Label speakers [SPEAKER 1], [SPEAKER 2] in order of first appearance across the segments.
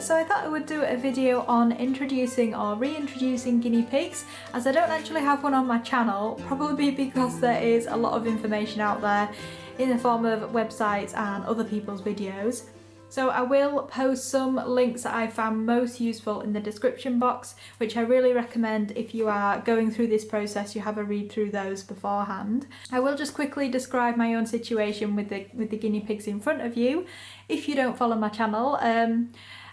[SPEAKER 1] So I thought I would do a video on introducing or reintroducing guinea pigs, as I don't actually have one on my channel, probably because there is a lot of information out there in the form of websites and other people's videos. So I will post some links that I found most useful in the description box, which I really recommend if you are going through this process, you have a read through those beforehand. I will just quickly describe my own situation with the guinea pigs in front of you. If you don't follow my channel,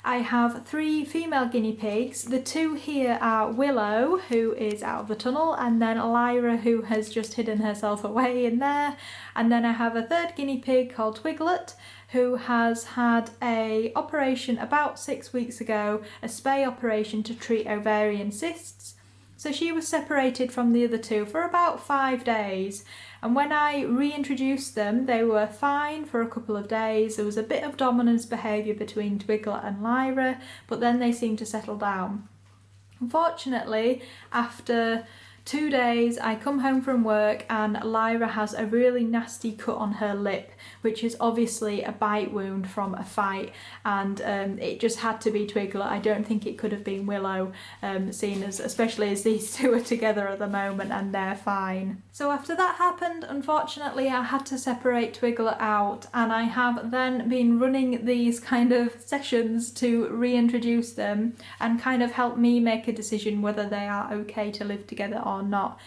[SPEAKER 1] I have 3 female guinea pigs. The 2 here are Willow, who is out of the tunnel, and then Lyra, who has just hidden herself away in there. And then I have a 3rd guinea pig called Twiglet, who has had a operation about 6 weeks ago, a spay operation to treat ovarian cysts. So she was separated from the other 2 for about 5 days, and when I reintroduced them they were fine for a couple of days. There was a bit of dominance behaviour between Twiglet and Lyra, but then they seemed to settle down. Unfortunately, after 2 days I come home from work and Lyra has a really nasty cut on her lip, which is obviously a bite wound from a fight, and it just had to be Twiglet. I don't think it could have been Willow, especially as these 2 are together at the moment and they're fine. So after that happened, unfortunately I had to separate Twiglet out, and I have then been running these kind of sessions to reintroduce them and kind of help me make a decision whether they are okay to live together or not.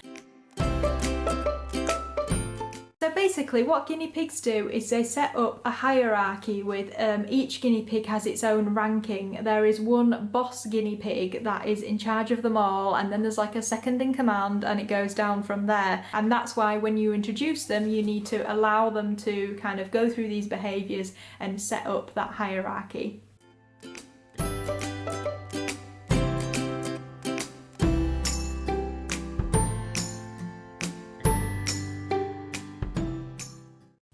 [SPEAKER 1] So basically what guinea pigs do is they set up a hierarchy with each guinea pig has its own ranking. There is one boss guinea pig that is in charge of them all, and then there's like a second in command, and it goes down from there. And that's why when you introduce them you need to allow them to kind of go through these behaviours and set up that hierarchy.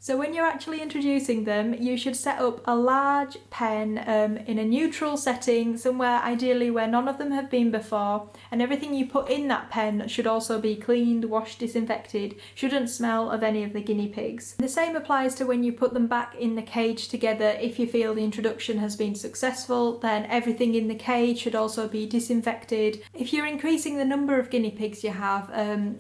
[SPEAKER 1] So when you're actually introducing them, you should set up a large pen in a neutral setting, somewhere ideally where none of them have been before, and everything you put in that pen should also be cleaned, washed, disinfected, shouldn't smell of any of the guinea pigs. The same applies to when you put them back in the cage together. If you feel the introduction has been successful, then everything in the cage should also be disinfected. If you're increasing the number of guinea pigs you have,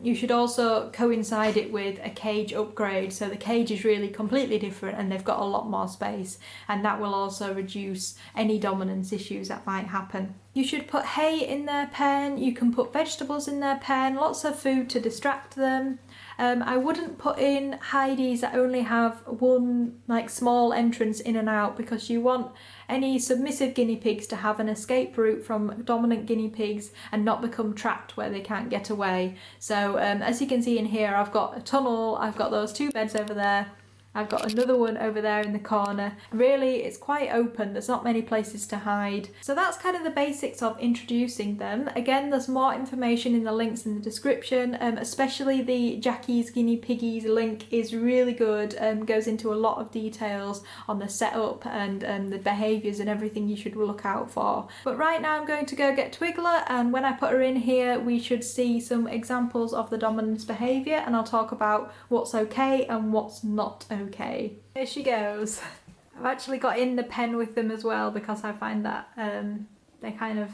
[SPEAKER 1] you should also coincide it with a cage upgrade, so the cage is really completely different and they've got a lot more space, and that will also reduce any dominance issues that might happen. You should put hay in their pen, you can put vegetables in their pen, lots of food to distract them. I wouldn't put in hideys that only have one like small entrance in and out, because you want any submissive guinea pigs to have an escape route from dominant guinea pigs and not become trapped where they can't get away. So as you can see in here, I've got a tunnel, I've got those 2 beds over there, I've got another one over there in the corner. Really, it's quite open, there's not many places to hide. So that's kind of the basics of introducing them. Again, there's more information in the links in the description, especially the Jackie's Guinea Piggies link is really good, goes into a lot of details on the setup and the behaviours and everything you should look out for. But right now I'm going to go get Twiglet, and when I put her in here we should see some examples of the dominance behaviour, and I'll talk about what's okay and what's not okay. Here she goes. I've actually got in the pen with them as well, because I find that they kind of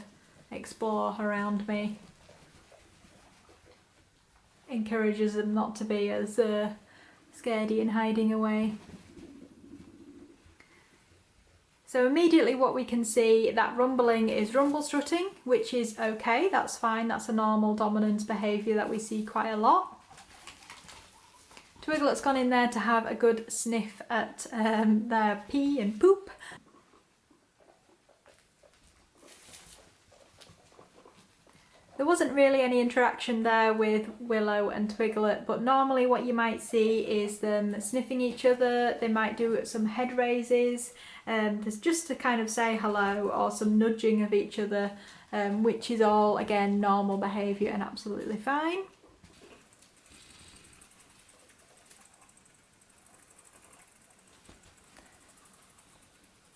[SPEAKER 1] explore around me. Encourages them not to be as scaredy and hiding away. So immediately what we can see, that rumbling is rumble strutting, which is okay, that's fine, that's a normal dominance behaviour that we see quite a lot. Twiglet's gone in there to have a good sniff at their pee and poop. There wasn't really any interaction there with Willow and Twiglet, but normally what you might see is them sniffing each other. They might do some head raises, there's just to kind of say hello, or some nudging of each other, which is all again normal behaviour and absolutely fine.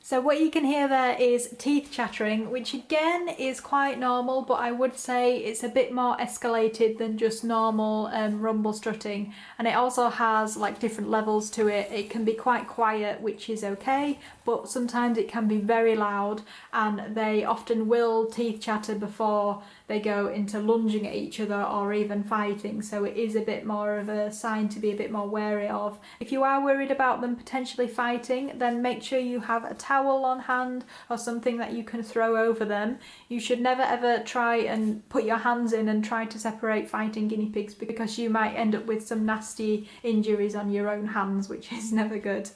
[SPEAKER 1] So what you can hear there is teeth chattering, which again is quite normal, but I would say it's a bit more escalated than just normal rumble strutting. And it also has like different levels to it. It can be quite quiet, which is okay, but sometimes it can be very loud, and they often will teeth chatter before they go into lunging at each other or even fighting, so it is a bit more of a sign to be a bit more wary of. If you are worried about them potentially fighting, then make sure you have a towel on hand or something that you can throw over them. You should never ever try and put your hands in and try to separate fighting guinea pigs, because you might end up with some nasty injuries on your own hands, which is never good.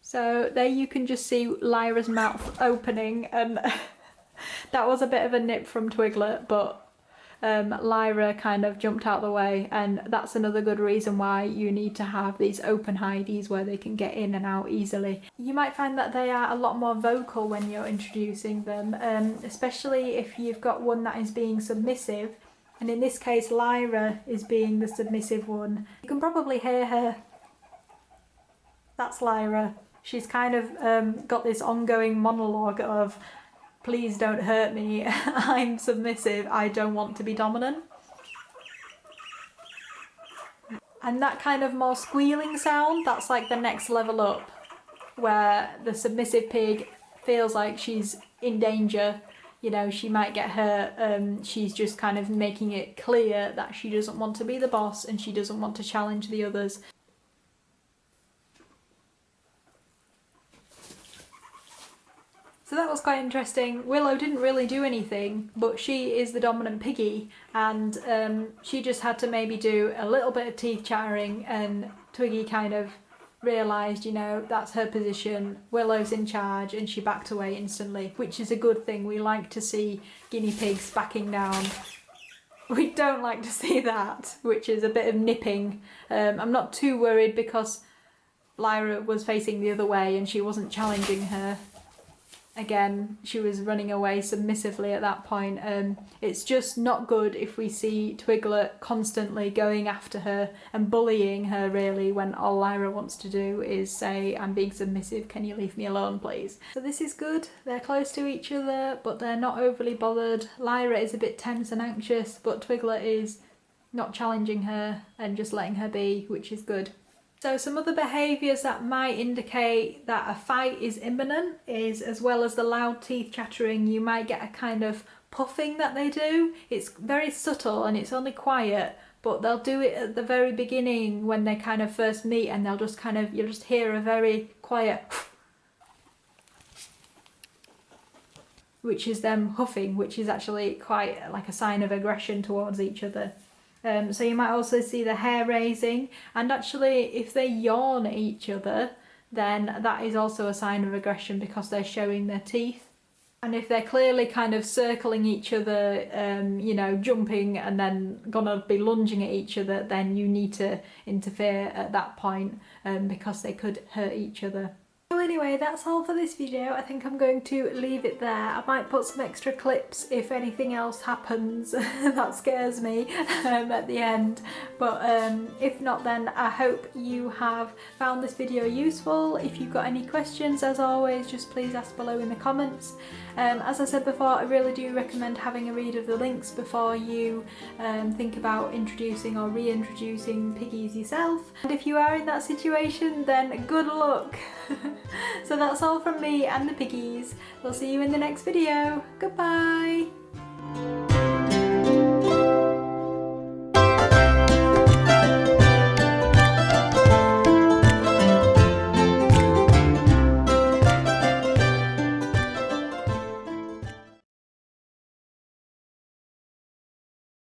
[SPEAKER 1] So there you can just see Lyra's mouth opening, and that was a bit of a nip from Twiglet, but Lyra kind of jumped out of the way, and that's another good reason why you need to have these open hideys where they can get in and out easily. You might find that they are a lot more vocal when you're introducing them, especially if you've got one that is being submissive, and in this case Lyra is being the submissive one. You can probably hear her. That's Lyra. She's kind of got this ongoing monologue of, please don't hurt me, I'm submissive, I don't want to be dominant. And that kind of more squealing sound, that's like the next level up, where the submissive pig feels like she's in danger. You know, she might get hurt. She's just kind of making it clear that she doesn't want to be the boss and she doesn't want to challenge the others. So that was quite interesting. Willow didn't really do anything, but she is the dominant piggy, and she just had to maybe do a little bit of teeth chattering, and Twiggy kind of realised, you know, that's her position, Willow's in charge, and she backed away instantly, which is a good thing. We like to see guinea pigs backing down. We don't like to see that, which is a bit of nipping. I'm not too worried because Lyra was facing the other way and she wasn't challenging her. Again, she was running away submissively at that point. It's just not good if we see Twiglet constantly going after her and bullying her, really, when all Lyra wants to do is say, I'm being submissive, can you leave me alone please? So this is good. They're close to each other, but they're not overly bothered. Lyra is a bit tense and anxious, but Twiglet is not challenging her and just letting her be, which is good. So some other behaviours that might indicate that a fight is imminent is, as well as the loud teeth chattering, you might get a kind of puffing that they do. It's very subtle and it's only quiet, but they'll do it at the very beginning when they kind of first meet, and they'll just kind of, you'll just hear a very quiet which is them huffing, which is actually quite like a sign of aggression towards each other. So you might also see the hair raising, and actually if they yawn at each other, then that is also a sign of aggression because they're showing their teeth. And if they're clearly kind of circling each other, you know, jumping and then gonna be lunging at each other, then you need to interfere at that point because they could hurt each other. So anyway, that's all for this video. I think I'm going to leave it there. I might put some extra clips if anything else happens that scares me at the end. But if not, then I hope you have found this video useful. If you've got any questions, as always, just please ask below in the comments. As I said before, I really do recommend having a read of the links before you think about introducing or reintroducing piggies yourself. And if you are in that situation, then good luck! So that's all from me and the piggies. We'll see you in the next video. Goodbye!